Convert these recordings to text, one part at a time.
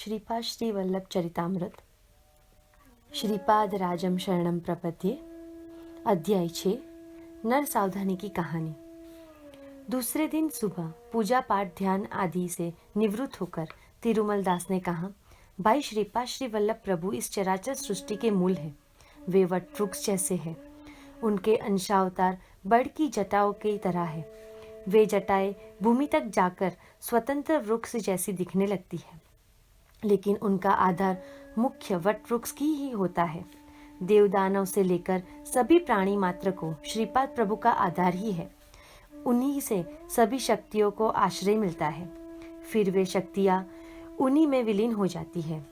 श्रीपाद श्री वल्लभ चरितामृत श्रीपाद राजम शरणम प्रपद्ये। अध्याय 6 नर सावधानी की कहानी। दूसरे दिन सुबह पूजा पाठ ध्यान आदि से निवृत्त होकर तिरुमल दास ने कहा, भाई श्रीपाद श्री वल्लभ प्रभु इस चराचर सृष्टि के मूल है। वे वट वृक्ष जैसे हैं। उनके अंशावतार बड़ की जटाओं की तरह है। वे जटाएं भूमि तक जाकर स्वतंत्र वृक्ष जैसी दिखने लगती है, लेकिन उनका आधार मुख्य वट वृक्ष की ही होता है। देवदानव से लेकर सभी प्राणी मात्र को श्रीपाद प्रभु का आधार ही है। उन्हीं से सभी शक्तियों को आश्रय मिलता है। फिर वे शक्तियां उन्हीं में विलीन हो जाती है।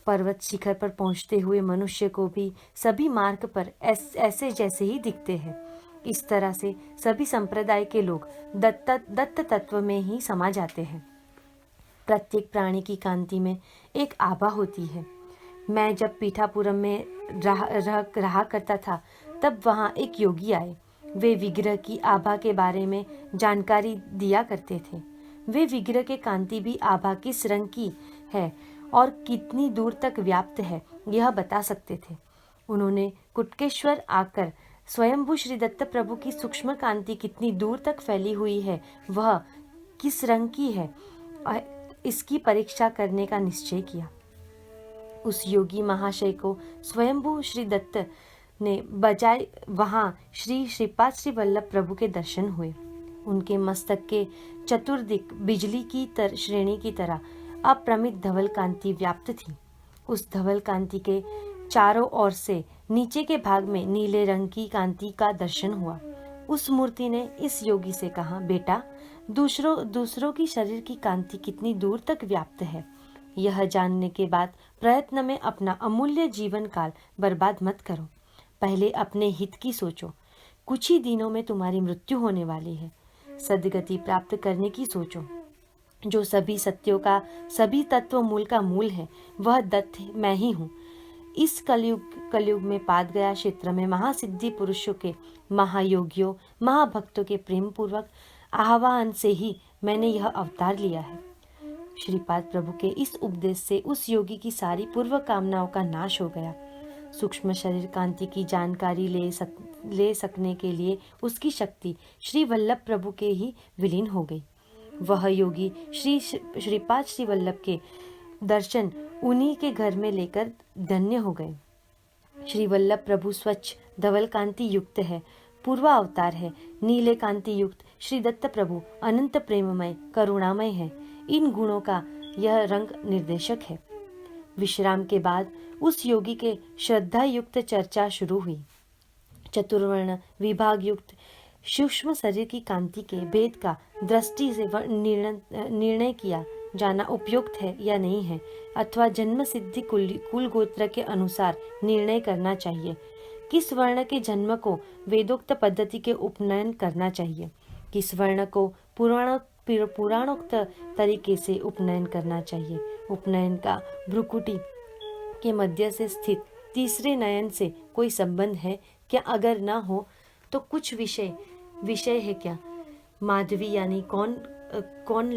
पर्वत शिखर पर पहुंचते हुए मनुष्य को भी सभी मार्ग पर ऐसे जैसे ही दिखते हैं। इस तरह से सभी संप्रदाय के लोग दत्त तत्व में ही समा जाते हैं। प्रत्येक प्राणी की कांति में एक आभा होती है। मैं जब पीठापुरम में रहा करता था, तब वहाँ एक योगी आए। वे विग्रह की आभा के बारे में जानकारी दिया करते थे। वे विग्रह के कांति भी आभा किस रंग की है और कितनी दूर तक व्याप्त है, यह बता सकते थे। उन्होंने कुटकेश्वर आकर स्वयंभू श्री दत्त प्रभु की सूक्ष्म कांति कितनी दूर तक फैली हुई है, वह किस रंग की है, इसकी परीक्षा करने का निश्चय किया। उस योगी महाशय को स्वयंभू श्री दत्त ने बजाय वहां श्रीपाद श्री वल्लभ प्रभु के दर्शन हुए। उनके मस्तक के चतुर्दिक बिजली की श्रेणी की तरह अप्रमित धवल कांति व्याप्त थी। उस धवल कांति के चारों ओर से नीचे के भाग में नीले रंग की कांति का दर्शन हुआ। उस मूर्ति ने इस योगी से कहा, बेटा, दूसरों की शरीर की कांति कितनी दूर तक व्याप्त है, यह जानने के बाद प्रयत्न में अपना अमूल्य जीवन काल बर्बाद मत करो। पहले अपने हित की सोचो। कुछ ही दिनों में तुम्हारी मृत्यु होने वाली है। सद्गति प्राप्त करने की सोचो। जो सभी सत्यों का, सभी तत्व मूल का मूल है, वह दत्त मैं ही हूँ। इस कलयुग में पाद गया क्षेत्र में महासिद्धि पुरुषों के, महायोगियों, महाभक्तों के प्रेम पूर्वक आह्वान से ही मैंने यह अवतार लिया है। श्रीपाद प्रभु के इस उपदेश से उस योगी की सारी पूर्व कामनाओं का नाश हो गया। सूक्ष्म शरीर कांति की जानकारी ले सकने के लिए उसकी शक्ति श्री वल्लभ प्रभु के ही विलीन हो गई। वह योगी श्रीपाद श्री वल्लभ के दर्शन उन्हीं के घर में लेकर धन्य हो गए। श्री वल्लभ प्रभु स्वच्छ धवल कांति युक्त है, पूर्वा अवतार है। नीले कांति युक्त श्री दत्त प्रभु अनंत प्रेममय, करुणामय है। इन गुणों का यह रंग निर्देशक है। विश्राम के बाद उस योगी के श्रद्धा युक्त चर्चा शुरू हुई। चतुर्वर्ण विभाग युक्त सूक्ष्म शरीर की कांति के भेद का दृष्टि से निर्णय किया जाना उपयुक्त है या नहीं है, अथवा जन्म सिद्धि कुल गोत्र के अनुसार निर्णय करना चाहिए। किस वर्ण के जन्म को वेदोक्त पद्धति के उपनयन करना चाहिए, किस वर्ण को पुराणोक्त तरीके से उपनयन करना चाहिए। उपनयन का भ्रुकुटी के मध्य से स्थित तीसरे नयन से कोई संबंध है क्या? अगर ना हो तो कुछ विषय है क्या? माधवी यानी कौन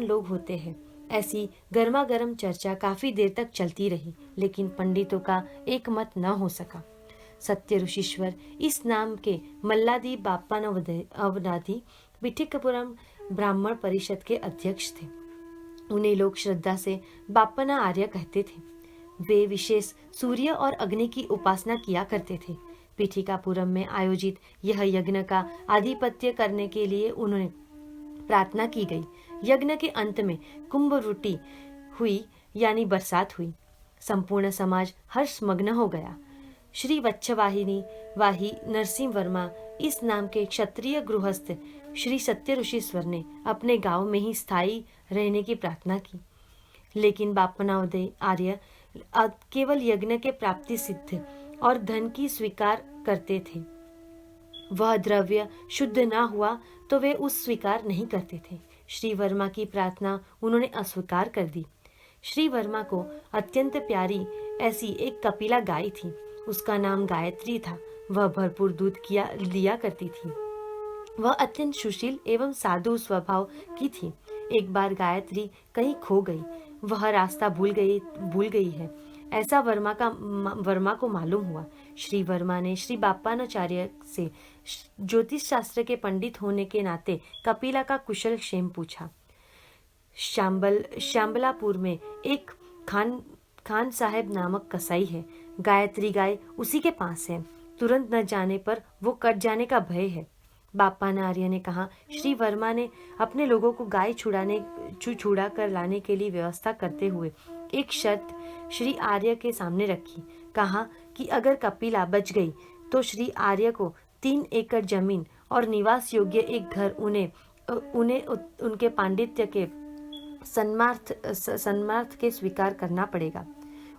लोग होते हैं? ऐसी गर्मागर्म चर्चा काफी देर तक चलती रही, लेकिन पंडितों का एक मत न हो सका। सत्य ऋषिश्वर इस नाम के मल्लादी बाप्पानवनादि पिठिकपुरम ब्राह्मण परिषद के अध्यक्ष थे। उन्हें लोग श्रद्धा से बाप्पना आर्य कहते थे। वे विशेष सूर्य और अग्नि की उपासना किया करते थे। पिठिकापुरम में आयोजित यह यज्ञ का आधिपत्य करने के लिए उन्होंने प्रार्थना की गई। यज्ञ के अंत में कुंभवृष्टि हुई, यानी बरसात हुई। संपूर्ण समाज हर्षमग्न हो गया। श्री वाही नरसिंह वर्मा इस नाम के क्षत्रिय गृहस्थ श्री सत्य ऋषिश्वर ने अपने गांव में ही स्थायी रहने की प्रार्थना की, लेकिन बाप्पनावदय आर्य केवल यज्ञ के प्राप्ति सिद्ध और धन की स्वीकार करते थे। वह द्रव्य शुद्ध ना हुआ तो वे उस स्वीकार नहीं करते थे। श्री वर्मा की प्रार्थना उन्होंने अस्वीकार कर दी। श्री वर्मा को अत्यंत प्यारी ऐसी एक कपिला गाय थी। उसका नाम गायत्री था। वह भरपूर दूध लिया करती थी। वह अत्यंत सुशील एवं साधु स्वभाव की थी। एक बार गायत्री कहीं खो गई। वह रास्ता भूल गई है, ऐसा वर्मा को मालूम हुआ। श्री वर्मा ने श्री बाप्पानाचार्य से ज्योतिष शास्त्र के पंडित होने के नाते कपिला का कुशल क्षेम पूछा। श्यामलापुर में एक खान साहब नामक कसाई है। गायत्री गाय उसी के पास है। तुरंत न जाने पर वो कट जाने का भय है। बाप्पानार्य ने कहा। श्री वर्मा ने अपने लोगों को गाय छुड़ा कर लाने के लिए व्यवस्था करते हुए एक शर्त श्री आर्य के सामने रखी। कहा कि अगर कपिला बच गई तो श्री आर्य को 3 एकड़ जमीन और निवास योग्य एक घर उन्हें उनके पांडित्य के सन्मार्थ के स्वीकार करना पड़ेगा।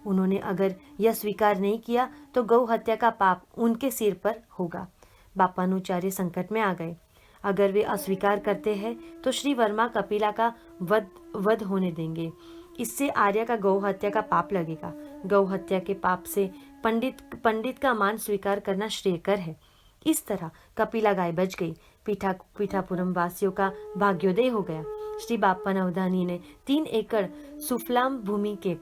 उन्होंने अगर यह स्वीकार नहीं किया तो गौ हत्या का पाप उनके सिर पर होगा। बाप्पानुचार्य संकट में आ गए। अगर वे अस्वीकार करते हैं तो श्री वर्मा कपिला का वध होने देंगे। इससे आर्य का गौ हत्या का पाप लगेगा। गौ हत्या के पाप से पंडित का मान स्वीकार करना श्रेयकर है। इस तरह कपिला गाय बच गई। पीठापुरम वासियों का भाग्योदय हो गया। श्री बाप्पा अवधानी ने 3 एकड़ सुफलाम भूमि के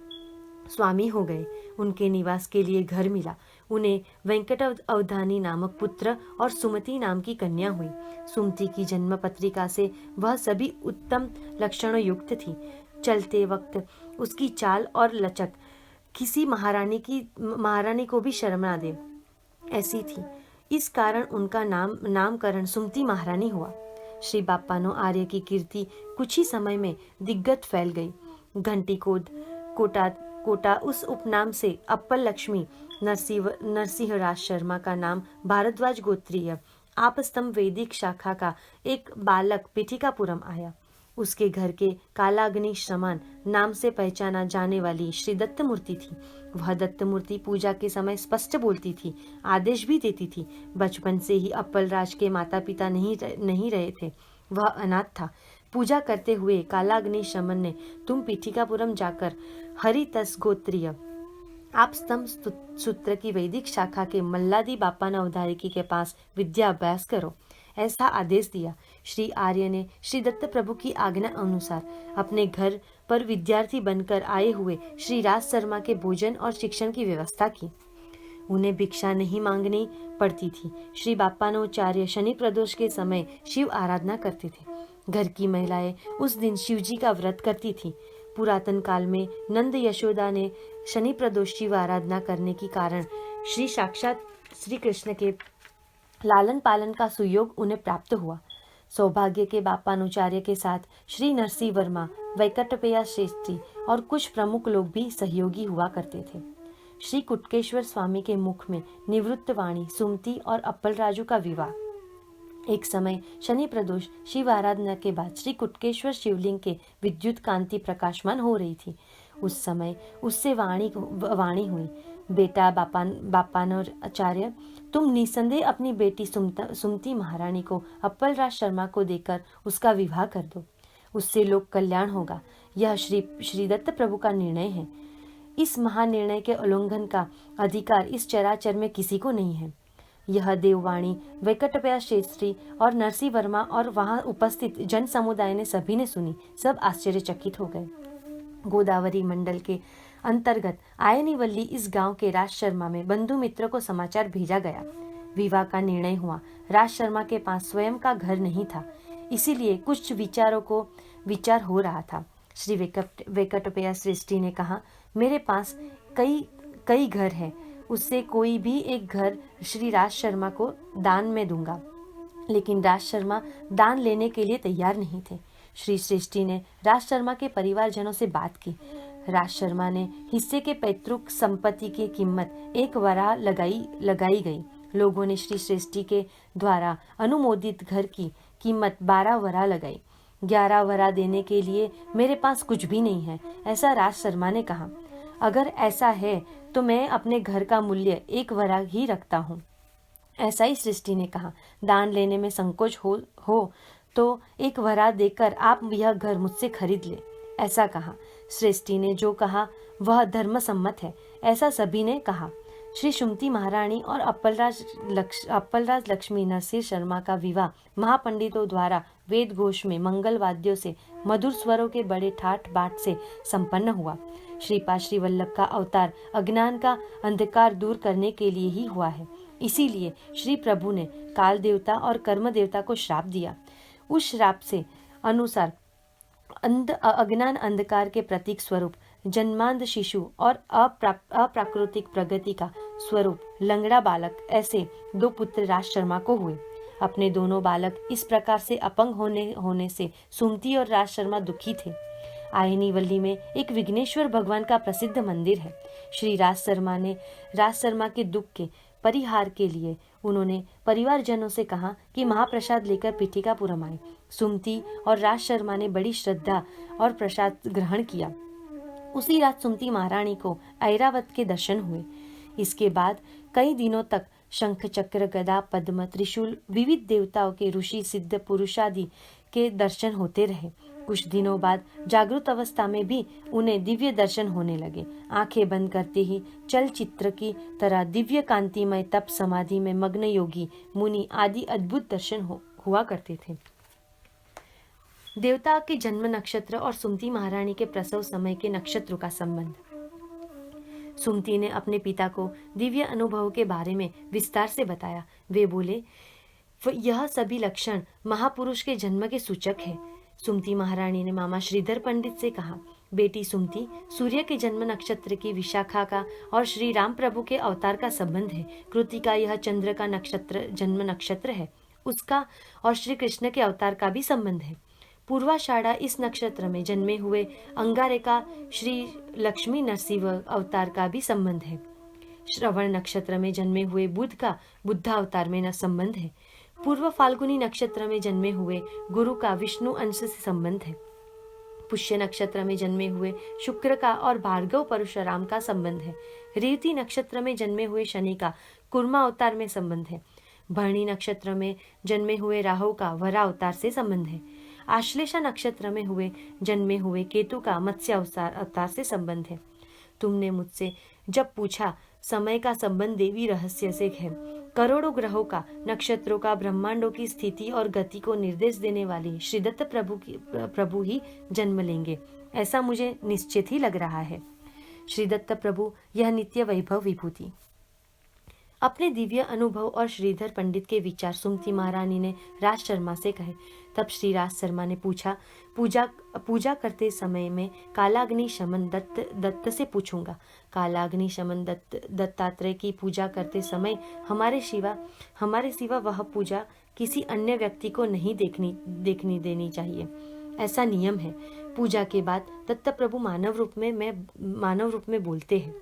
स्वामी हो गए। उनके निवास के लिए घर मिला। उन्हें वेंकट अवधानी नामक पुत्र और सुमति नाम की कन्या हुई। सुमति की जन्म पत्रिका से वह सभी उत्तम लक्षणों युक्त थी। चलते वक्त उसकी चाल और लचक किसी महारानी को भी शर्म ना दे ऐसी थी। इस कारण उनका नामकरण सुमति महारानी हुआ। श्री बाप्पानो आर्य की कीर्ति कुछ ही समय में दिग्गत फैल गई। घंटी कोटा उस उपनाम से अप्पल लक्ष्मी नरसिंहराज शर्मा का नाम भारद्वाज गोत्रीय आपस्तंभ वैदिक शाखा का एक बालक पीठिकापुरम आया। उसके घर के कालाग्नि समान नाम से पहचाना जाने वाली श्री दत्त मूर्ति थी। वह दत्त मूर्ति पूजा के समय स्पष्ट बोलती थी, आदेश भी देती थी। बचपन से ही अप्पल राज के माता पिता नहीं रहे थे। वह अनाथ था। पूजा करते हुए कालाग्नि शमन ने तुम पीठिकापुरम जाकर हरितस गोत्रीय आप स्तंभ सूत्र की वैदिक शाखा के मल्लादी बाप्पा नवधारिकी के पास विद्या अभ्यास करो, ऐसा आदेश दिया। श्री आर्य ने श्री दत्त प्रभु की आज्ञा अनुसार अपने घर पर विद्यार्थी बनकर आए हुए श्री राज शर्मा के भोजन और शिक्षण की व्यवस्था की। उन्हें भिक्षा नहीं मांगनी पड़ती थी। श्री बाप्पानोचार्य शनि प्रदोष के समय शिव आराधना करते थे। घर की महिलाएं उस दिन शिव जी का व्रत करती थी। पुरातन काल में नंद यशोदा ने शनि प्रदोष शिव आराधना करने के कारण साक्षात श्री कृष्ण के लालन पालन का सुयोग उन्हें प्राप्त हुआ। सौभाग्य के बाप्पानुचार्य के साथ श्री नरसिंह वर्मा, वैकटपैया श्रेष्ठी और कुछ प्रमुख लोग भी सहयोगी हुआ करते थे। श्री कुटकेश्वर स्वामी के मुख में निवृत्त वाणी सुमति और अप्पल राजू का विवाह। एक समय शनि प्रदोष शिव आराधना के बाद श्री कुटकेश्वर शिवलिंग के विद्युत कांति प्रकाशमान हो रही थी। उस समय उससे वाणी हुई, बेटा बाप्पानाचार्य, तुम निसंदेह अपनी बेटी सुमति महारानी को अप्पल राज शर्मा को देकर उसका विवाह कर दो। उससे लोक कल्याण होगा। यह श्री दत्त प्रभु का निर्णय है। इस महानिर्णय के उल्लंघन का अधिकार इस चराचर में किसी को नहीं है। यह देववाणी वेंकटपैया श्रेष्ठी और नरसिंह वर्मा और वहां उपस्थित जन समुदाय ने सभी ने सुनी। सब आश्चर्यचकित हो गए। गोदावरी मंडल के अंतर्गत आयनीवल्ली इस गांव के राज शर्मा में बंधु मित्र को समाचार भेजा गया। विवाह का निर्णय हुआ। राज शर्मा के पास स्वयं का घर नहीं था, इसीलिए कुछ विचार हो रहा था। श्री वेंकटपैया श्रेष्ठी ने कहा, मेरे पास कई घर है, उससे कोई भी एक घर श्री राज शर्मा को दान में दूंगा। लेकिन राज शर्मा दान लेने के लिए तैयार नहीं थे। श्री श्रेष्ठी ने राज शर्मा के परिवारजनों से बात की। राज शर्मा ने हिस्से के पैतृक संपत्ति की कीमत 1 वरा लगाई गई। लोगों ने श्री श्रेष्ठी के द्वारा अनुमोदित घर की कीमत 12 वरा लगाई। 11 वरा देने के लिए मेरे पास कुछ भी नहीं है, ऐसा राज शर्मा ने कहा। अगर ऐसा है तो मैं अपने घर का मूल्य 1 वरा ही रखता हूँ, ऐसा ही सृष्टि ने कहा। दान लेने में संकोच हो तो 1 वरा देकर आप यह घर मुझसे खरीद ले, ऐसा कहा। श्रेष्ठी ने जो कहा वह धर्मसम्मत है, ऐसा सभी ने कहा। श्री सुमति महारानी और अप्पलराज लक्ष्मी नरसिंह शर्मा का विवाह महापंडितों द्वारा वेद घोष में मंगल वाद्यों से, मधुर स्वरों के बड़े ठाठ बाट से संपन्न हुआ। श्रीपाद श्री वल्लभ का अवतार अज्ञान का अंधकार दूर करने के लिए ही हुआ है। इसीलिए श्री प्रभु ने काल देवता और कर्म देवता को श्राप दिया। उस श्राप से अनुसार अज्ञान अंधकार के प्रतीक स्वरूप जन्मांध शिशु और अप्राकृतिक प्रगति का स्वरूप लंगड़ा बालक, ऐसे 2 पुत्र राज शर्मा को हुए। अपने दोनों बालक इस प्रकार से अपंग होने से सुमति और राज शर्मा दुखी थे। आयनी वल्ली में एक विघ्नेश्वर भगवान का प्रसिद्ध मंदिर है। श्री राज शर्मा के दुख के परिहार के लिए उन्होंने परिवारजनों से कहा कि महाप्रसाद लेकर पीठिकापुरम आए। सुमति और राज शर्मा ने बड़ी श्रद्धा और प्रसाद ग्रहण किया। उसी रात सुमति महारानी को ऐरावत के दर्शन हुए। इसके बाद कई दिनों तक शंख चक्र गदा पद्म त्रिशूल विविध देवताओं के ऋषि सिद्ध पुरुषादि के दर्शन होते रहे। कुछ दिनों बाद जागृत अवस्था में भी उन्हें दिव्य दर्शन होने लगे। आंखें बंद करते ही चलचित्र की तरह दिव्य कांतिमय तप समाधि में मग्न योगी मुनि आदि अद्भुत दर्शन हुआ करते थे। देवता के जन्म नक्षत्र और सुमति महारानी के प्रसव समय के नक्षत्रों का संबंध। सुमति ने अपने पिता को दिव्य अनुभव के बारे में विस्तार से बताया। वे बोले, यह सभी लक्षण महापुरुष के जन्म के सूचक है। सुमति महारानी ने मामा श्रीधर पंडित से कहा, बेटी सुमति, सूर्य के जन्म नक्षत्र की विशाखा का और श्री राम प्रभु के अवतार का संबंध है। कृतिका यह चंद्र का नक्षत्र जन्म नक्षत्र है, उसका और श्री कृष्ण के अवतार का भी संबंध है। पूर्वाषाढ़ा इस नक्षत्र में जन्मे हुए अंगारे का श्री लक्ष्मी नरसिंह अवतार का भी संबंध है। श्रवण नक्षत्र में जन्मे हुए बुध का बुद्धा अवतार में न संबंध है। पूर्व फाल्गुनी नक्षत्र में जन्मे हुए गुरु का विष्णु अंश से संबंध है। पुष्य नक्षत्र में जन्मे हुए शुक्र का और भार्गव परशुराम का संबंध है। रेवती नक्षत्र में जन्मे हुए शनि का कुर्मा अवतार में संबंध है। भरणी नक्षत्र में जन्मे हुए राहु का वरा अवतार से संबंध है। आश्लेषा नक्षत्र में जन्मे हुए केतु का मत्स्य अवतार से संबंध है। तुमने मुझसे जब पूछा, समय का संबंध देवी रहस्य से है। करोड़ों ग्रहों का, नक्षत्रों का, ब्रह्मांडों की स्थिति और गति को निर्देश देने वाले श्रीदत्त प्रभु ही जन्म लेंगे, ऐसा मुझे निश्चित ही लग रहा है। श्रीदत्त प्रभु यह नित्य वैभव विभूति। अपने दिव्य अनुभव और श्रीधर पंडित के विचार सुमति महारानी ने राज शर्मा से कहे। तब श्री राज शर्मा ने पूछा, पूजा करते समय में कालाग्नि शमन दत्त से पूछूंगा। कालाग्नि शमन दत्तात्रेय की पूजा करते समय हमारे सिवा वह पूजा किसी अन्य व्यक्ति को नहीं देखनी देनी चाहिए, ऐसा नियम है। पूजा के बाद दत्त प्रभु मानव रूप में बोलते हैं,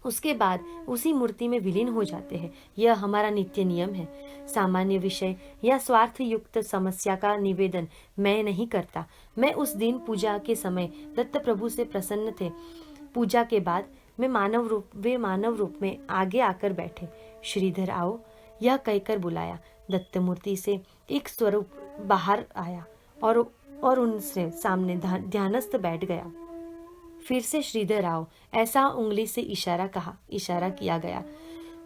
उसके बाद उसी मूर्ति में विलीन हो जाते हैं। यह हमारा नित्य नियम है। सामान्य विषय या स्वार्थ युक्त समस्या का निवेदन मैं नहीं करता। मैं उस दिन पूजा के समय दत्त प्रभु से प्रसन्न थे। पूजा के बाद वे मानव रूप में आगे आकर बैठे। श्रीधर आओ, यह कहकर बुलाया। दत्त मूर्ति से एक स्वरूप बाहर आया और उनसे सामने ध्यानस्थ बैठ गया। फिर से श्रीधर आओ, ऐसा उंगली से इशारा किया गया।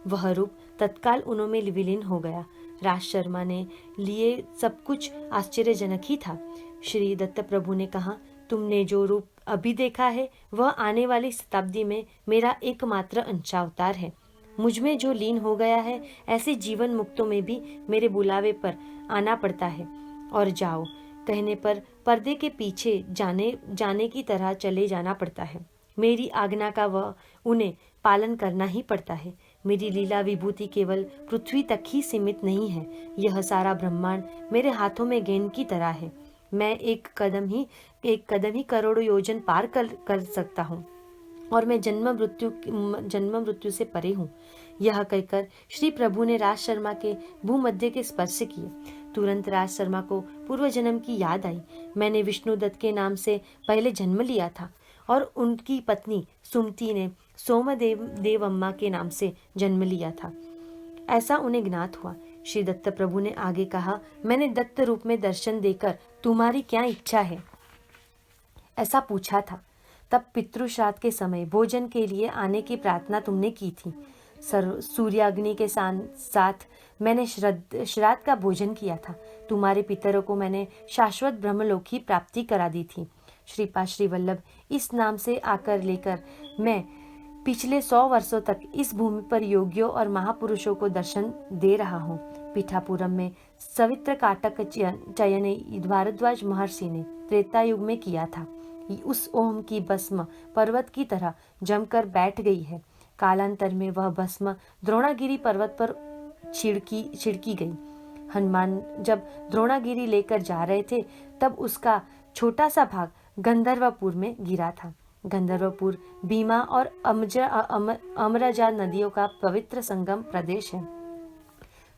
वह रूप तत्काल उनमें विलीन हो गया। राज शर्मा ने लिए सब कुछ आश्चर्यजनक ही था। श्री दत्त प्रभु ने कहा, तुमने जो रूप अभी देखा है वह आने वाली शताब्दी में मेरा एकमात्र अंशावतार है। मुझ में जो लीन हो गया है, ऐसे जीवन मुक्तों में भी मेरे बुलावे पर आना पड़ता है। और जाओ कहने पर पर्दे के पीछे जाने की तरह चले जाना पड़ता है। मेरी आज्ञा का वह उन्हें पालन करना ही पड़ता है। मेरी लीला विभूति केवल पृथ्वी तक ही सीमित नहीं है। यह सारा ब्रह्मांड मेरे हाथों में गेंद की तरह है। मैं एक कदम ही करोड़ों योजन पार कर सकता हूँ और मैं जन्म मृत्यु से परे हूँ। यह कहकर श्री प्रभु ने राज शर्मा के भूमध्य के स्पर्श किए। तुरंत राज शर्मा को पूर्व जन्म की याद आई। मैंने विष्णुदत्त के नाम से पहले जन्म लिया था और उनकी पत्नी सुमति ने सोमदेव अम्मा के नाम से जन्म लिया था, ऐसा उन्हें ज्ञात हुआ। श्री दत्त प्रभु ने आगे कहा, मैंने दत्त रूप में दर्शन देकर तुम्हारी क्या इच्छा है, ऐसा पूछा था। तब पितृश्राद्ध के समय भोजन के लिए आने की प्रार्थना तुमने की थी। सूर्याग्नि के साथ मैंने श्राद्ध का भोजन किया था। तुम्हारे पितरों को मैंने शाश्वत ब्रह्मलोक की प्राप्ति करा दी थी। श्रीपाद श्री वल्लभ इस नाम से आकर लेकर मैं पिछले 100 वर्षों तक इस भूमि पर योगियों और महापुरुषों को दर्शन दे रहा हूँ। पीठापुरम में सवित्र काटक चयन भारद्वाज महर्षि ने त्रेता युग में किया था। उस ओम की भस्म पर्वत की तरह जमकर बैठ गई है। कालांतर में वह भस्म द्रोणागिरी पर्वत पर छिड़की गई। हनुमान जब द्रोणागिरी लेकर जा रहे थे तब उसका छोटा सा भाग गंधर्वपुर में गिरा था। गंधर्वपुर भीमा और अमरजा नदियों का पवित्र संगम प्रदेश है।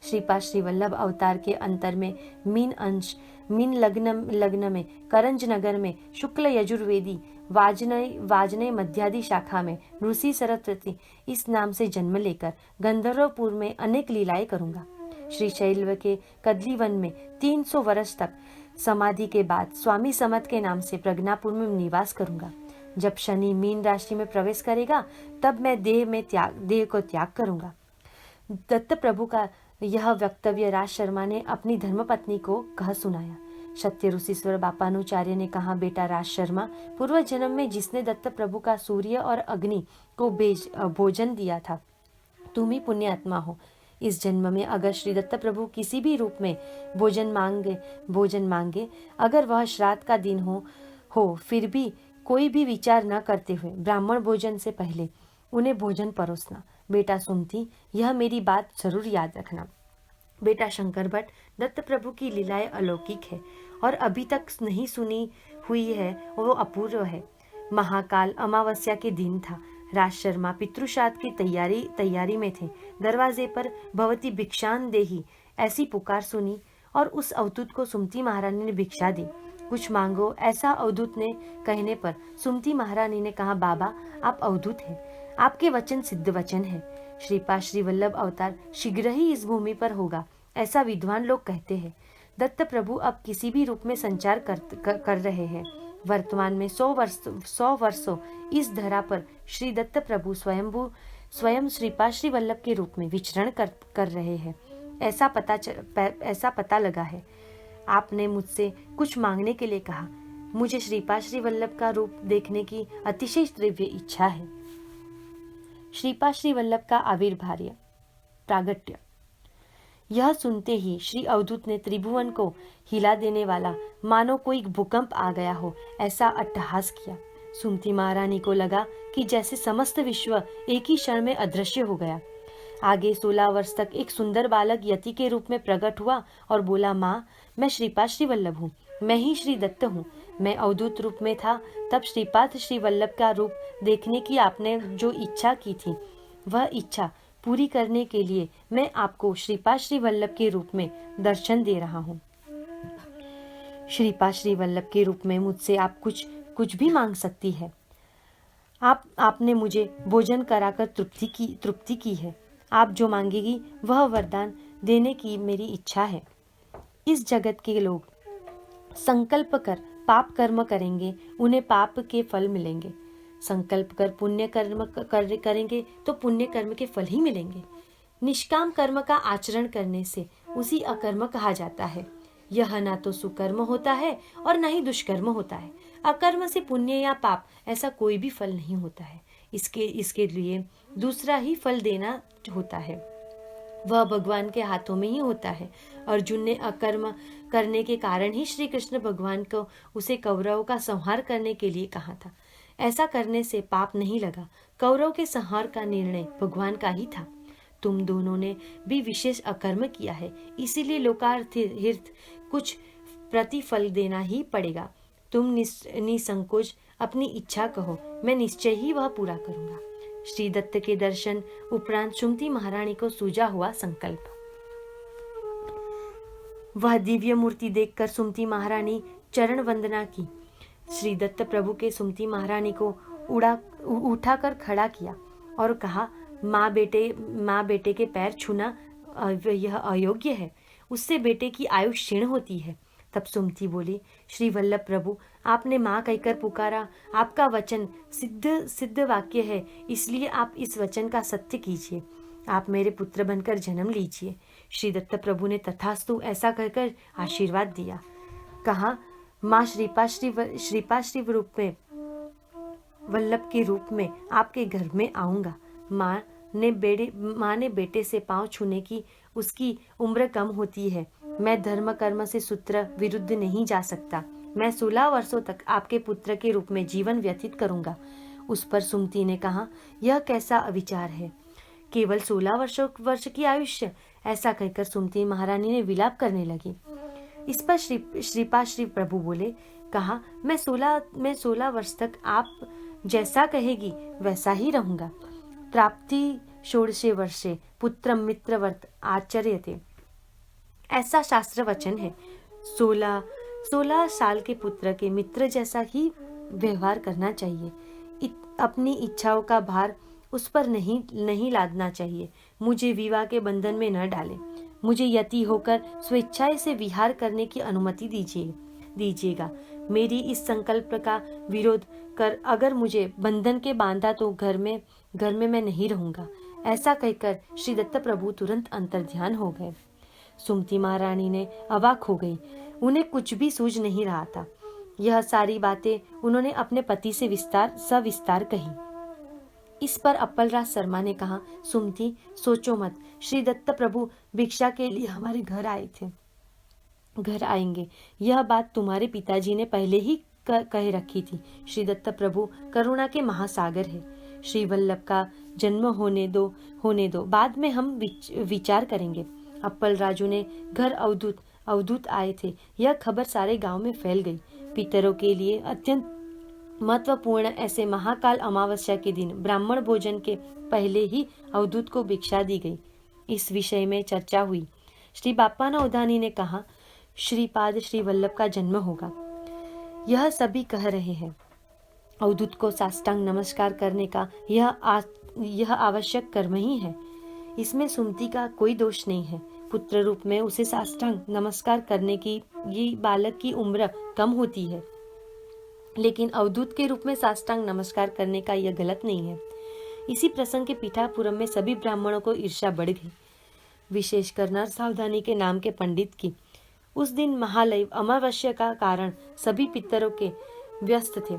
श्रीपाद श्री वल्लभ अवतार के अंतर में मीन लग्न में करंज नगर में शुक्ल यजुर्वेदी वाजनय मध्यादि शाखा में ऋषि सरस्वती इस नाम से जन्म लेकर गंधर्वपुर में अनेक लीलाएं करूंगा। श्रीशैल के कदलीवन में 300 वर्ष तक समाधि के बाद स्वामी समत के नाम से प्रज्ञापुर में निवास करूंगा। जब शनि मीन राशि में प्रवेश करेगा तब मैं देह को त्याग करूंगा। दत्त प्रभु का यह वक्तव्य राज शर्मा ने अपनी धर्मपत्नी को कह सुनाया। सत्य ऋषिश्वर बापानुचार्य ने कहा, बेटा राज शर्मा, पूर्व जन्म में जिसने दत्त प्रभु का सूर्य और अग्नि को भोजन दिया था, तुम ही पुण्य आत्मा हो। इस जन्म में अगर श्री दत्त प्रभु किसी भी रूप में भोजन मांगे, अगर वह श्राद्ध का दिन हो फिर भी कोई भी विचार न करते हुए ब्राह्मण भोजन से पहले उन्हें भोजन परोसना। बेटा सुमति, यह मेरी बात जरूर याद रखना। बेटा शंकर भट्ट, दत्त प्रभु की लीलाएं अलौकिक है और अभी तक नहीं सुनी हुई है, वो अपूर्व है। महाकाल अमावस्या के दिन था। राज शर्मा पितृश्राद्ध की तैयारी में थे। दरवाजे पर भवती भिक्षान देही ऐसी पुकार सुनी और उस अवधूत को सुमति महारानी ने भिक्षा दी। कुछ मांगो, ऐसा अवधूत ने कहने पर सुमति महारानी ने कहा, बाबा आप अवधूत हैं, आपके वचन सिद्ध वचन है। श्रीपाद श्री वल्लभ अवतार शीघ्र ही इस भूमि पर होगा, ऐसा विद्वान लोग कहते हैं। दत्त प्रभु अब किसी भी रूप में संचार कर रहे हैं। वर्तमान में 100 वर्षों इस धरा पर श्री दत्त प्रभु स्वयं श्रीपाद श्री वल्लभ के रूप में विचरण कर रहे हैं, ऐसा पता लगा है। आपने मुझसे कुछ मांगने के लिए कहा। मुझे श्रीपाद श्री वल्लभ का रूप देखने की अतिशय तीव्र इच्छा है। श्रीपाद श्री वल्लभ का आविर्भाव प्रागट्य। यह सुनते ही श्री अवधूत ने त्रिभुवन को हिला देने वाला मानो कोई भूकंप आ गया हो ऐसा अट्टहास किया। सुमति महारानी को लगा कि जैसे समस्त विश्व एक ही क्षण में अदृश्य हो गया। आगे 16 वर्ष तक एक सुंदर बालक यति के रूप में प्रकट हुआ और बोला, माँ, मैं श्रीपाद श्री वल्लभ हूँ, मैं ही श्री दत्त हूँ। मैं अवधूत रूप में था तब श्रीपाद श्री वल्लभ का रूप देखने की आपने जो इच्छा की थी, वह इच्छा पूरी करने के लिए मैं आपको श्रीपाद श्री वल्लभ के रूप में दर्शन दे रहा हूँ। श्रीपाद श्री वल्लभ के रूप में मुझसे आप कुछ भी मांग सकती है। आपने मुझे भोजन कराकर तृप्ति की है। आप जो मांगेगी वह वरदान देने की मेरी इच्छा है। इस जगत के लोग संकल्प कर पाप कर्म करेंगे, उन्हें पाप के फल मिलेंगे। संकल्प कर पुण्य कर्म करेंगे तो पुण्य कर्म के फल ही मिलेंगे। निष्काम कर्म का आचरण करने से उसी अकर्म कहा जाता है। यह ना तो सुकर्म होता है और न ही दुष्कर्म होता है। अकर्म से पुण्य या पाप ऐसा कोई भी फल नहीं होता है। इसके लिए दूसरा ही फल देना होता है, वह भगवान के हाथों में ही होता है। अर्जुन ने अकर्म करने के कारण ही श्री कृष्ण भगवान को उसे कौरवों का संहार करने के लिए कहा था। ऐसा करने से पाप नहीं लगा। कौरव के संहार का निर्णय भगवान का ही था। तुम दोनों ने भी विशेष अकर्म किया है, इसीलिए लोकार्थित कुछ प्रतिफल देना ही पड़ेगा। तुम निसंकोच अपनी इच्छा कहो, मैं निश्चय ही वह पूरा करूंगा। श्री दत्त के दर्शन उपरांत सुमति महारानी को सूझा हुआ संकल्प। वह दिव्य मूर्ति देखकर सुमति महारानी चरण वंदना की। श्री दत्त प्रभु के सुमति महारानी को उठाकर खड़ा किया और कहा, माँ बेटे के पैर छूना यह अयोग्य है, उससे बेटे की आयु क्षीण होती है। तब सुमति बोली, श्री वल्लभ प्रभु, आपने माँ कहकर पुकारा, आपका वचन सिद्ध वाक्य है, इसलिए आप इस वचन का सत्य कीजिए। आप मेरे पुत्र बनकर जन्म लीजिए। श्री दत्त प्रभु ने तथास्तु ऐसा कहकर आशीर्वाद दिया। कहा, माँ श्रीपा श्री रूप में वल्लभ के रूप में आपके घर में आऊंगा। माँ ने बेटे से पांव छूने की उसकी उम्र कम होती है। मैं धर्म कर्म से सूत्र विरुद्ध नहीं जा सकता। मैं 16 वर्षों तक आपके पुत्र के रूप में जीवन व्यतीत करूंगा। उस पर सुमति ने कहा, यह कैसा अविचार है, केवल 16 वर्ष की आयुष्य। ऐसा कहकर सुमति महारानी ने विलाप करने लगी। इस पर श्रीपा श्री प्रभु बोले, कहा, मैं 16 वर्ष तक आप जैसा कहेगी वैसा ही रहूंगा। प्राप्ति 16 वर्षे पुत्र मित्रवर्त आचर्यते, ऐसा शास्त्र वचन है। 16 साल के पुत्र के मित्र जैसा ही व्यवहार करना चाहिए। अपनी इच्छाओं का भार उस पर नहीं लादना चाहिए। मुझे विवाह के बंधन में न डाले। मुझे यति होकर स्वेच्छाएं से विहार करने की अनुमति दीजिएगा। मेरी इस संकल्प का विरोध कर अगर मुझे बंधन के बांधा तो घर में मैं नहीं रहूंगा। ऐसा कहकर श्री दत्त प्रभु तुरंत अंतर्ध्यान हो गए। सुमति महारानी ने अवाक हो गई। उन्हें कुछ भी सूझ नहीं रहा था। यह सारी बातें उन्होंने अपने पति से सविस्तार कही। इस पर अप्पलराज शर्मा ने कहा, सुमति, सोचो मत। श्री दत्त प्रभु भिक्षा के लिए हमारे घर आएंगे। यह बात तुम्हारे पिताजी ने पहले ही कह रखी थी। श्री दत्त प्रभु करुणा के महासागर है। श्री वल्लभ का जन्म होने दो, बाद में हम विचार करेंगे। अप्पल राजू ने घर अवधूत आए थे। यह खबर सारे गांव में फैल गई। पितरों के लिए अत्यंत महत्वपूर्ण ऐसे महाकाल अमावस्या के दिन ब्राह्मण भोजन के पहले ही अवधूत को भिक्षा दी गई। इस विषय में चर्चा हुई। श्री बाप्पाना उदानी ने कहा, श्रीपाद श्री वल्लभ का जन्म होगा। यह सभी कह रहे हैं। अवधूत को साष्टांग नमस्कार करने का यह आवश्यक कर्म ही है। इसमें सुमति का कोई दोष नहीं है। पुत्र रूप में उसे साष्टांग नमस्कार करने की ये बालक की उम्र कम होती है, लेकिन अवधूत के रूप में साष्टांग नमस्कार करने का यह गलत नहीं है। इसी प्रसंग के पीठापुरम में सभी ब्राह्मणों को ईर्ष्या बढ़ गई, विशेषकर नर सावधानी के नाम के पंडित की। उस दिन महालय अमावस्या का कारण सभी पितरों के व्यस्त थे।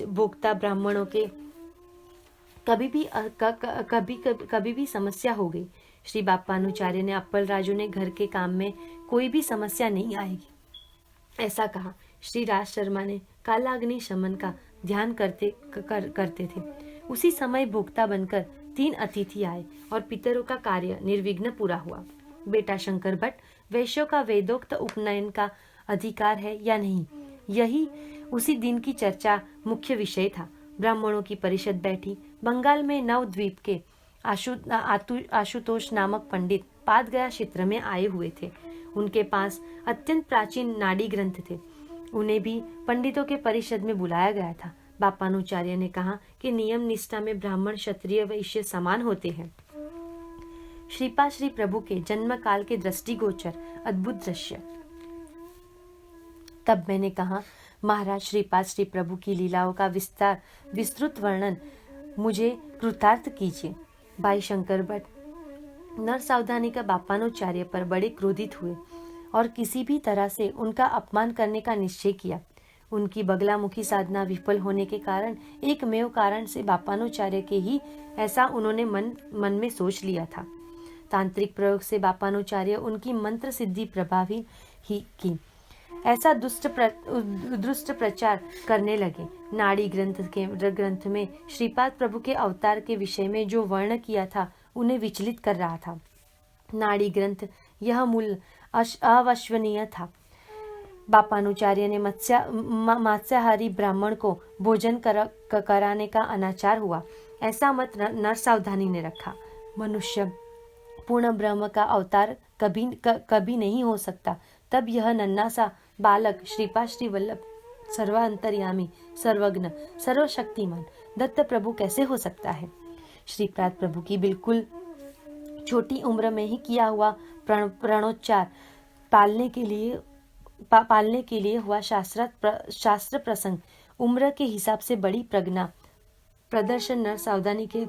भोक्ता ब्राह्मणों के कभी भी समस्या हो गई। श्री बाप्पानुचार्य ने अप्पल राजू ने घर के काम में कोई भी समस्या नहीं आएगी ऐसा कहा। श्री राज शर्मा ने कालाग्नि शमन का ध्यान करते थे। उसी समय भोक्ता बनकर 3 अतिथि आए और पितरों का कार्य निर्विघ्न पूरा हुआ। बेटा शंकर भट्ट, वैश्यों का वेदोक्त उपनयन का अधिकार है या नहीं, यही उसी दिन की चर्चा मुख्य विषय था। ब्राह्मणों की परिषद बैठी। बंगाल में नवद्वीप के आशुतोष नामक पंडित पादगया क्षेत्र में आए हुए थे। उनके पास अत्यंत प्राचीन नाड़ी ग्रंथ थे। उन्हें भी पंडितों के परिषद में बुलाया गया था। बाप्पानुचार्य ने कहा कि नियम निष्ठा में ब्राह्मण क्षत्रिय वैश्य समान होते हैं। श्रीपा श्री प्रभु के जन्म काल के दृष्टिगोचर अद्भुत दृश्य। तब मैंने कहा, महाराज श्रीपा श्री प्रभु की लीलाओं का विस्तृत वर्णन मुझे कृतार्थ कीजिए। भाई शंकर भट्ट नर सावधानी का बाप्पानुचार्य पर बड़े क्रोधित हुए और किसी भी तरह से उनका अपमान करने का निश्चय किया। उनकी बगलामुखी साधना विफल होने के कारण एकमेव कारण से बाप्पानुचार्य के ही ऐसा उन्होंने मन में सोच लिया था। तांत्रिक प्रयोग से बाप्पानुचार्य उनकी मंत्र सिद्धि प्रभावी ही की ऐसा दुष्ट प्रचार करने लगे। नाड़ी ग्रंथ में श्रीपाद प्रभु के अवतार के विषय में जो वर्ण किया था उन्हें विचलित कर रहा था। नाड़ी ग्रंथ यह मूल अविश्वसनीय था। बाप्पानुचार्य ने मांसाहारी ब्राह्मण को भोजन कराने का अनाचार हुआ, ऐसा मत नर सावधानी ने रखा। मनुष्य पूर्ण ब्रह्म का अवतार कभी नहीं हो सकता। तब यह नन्हा सा बालक श्रीपा श्री वल्लभ सर्वांतर्यामी, सर्वज्ञ, सर्वशक्तिमान दत्त प्रभु कैसे हो सकता है? श्रीपाद प्रभु की बिल्कुल छोटी उम्र में ही किया हुआ प्रणोच्चार पालने के लिए हुआ शास्त्र प्रसंग उम्र के हिसाब से बड़ी प्रज्ञा प्रदर्शन नर सावधानी के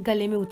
गले में उतर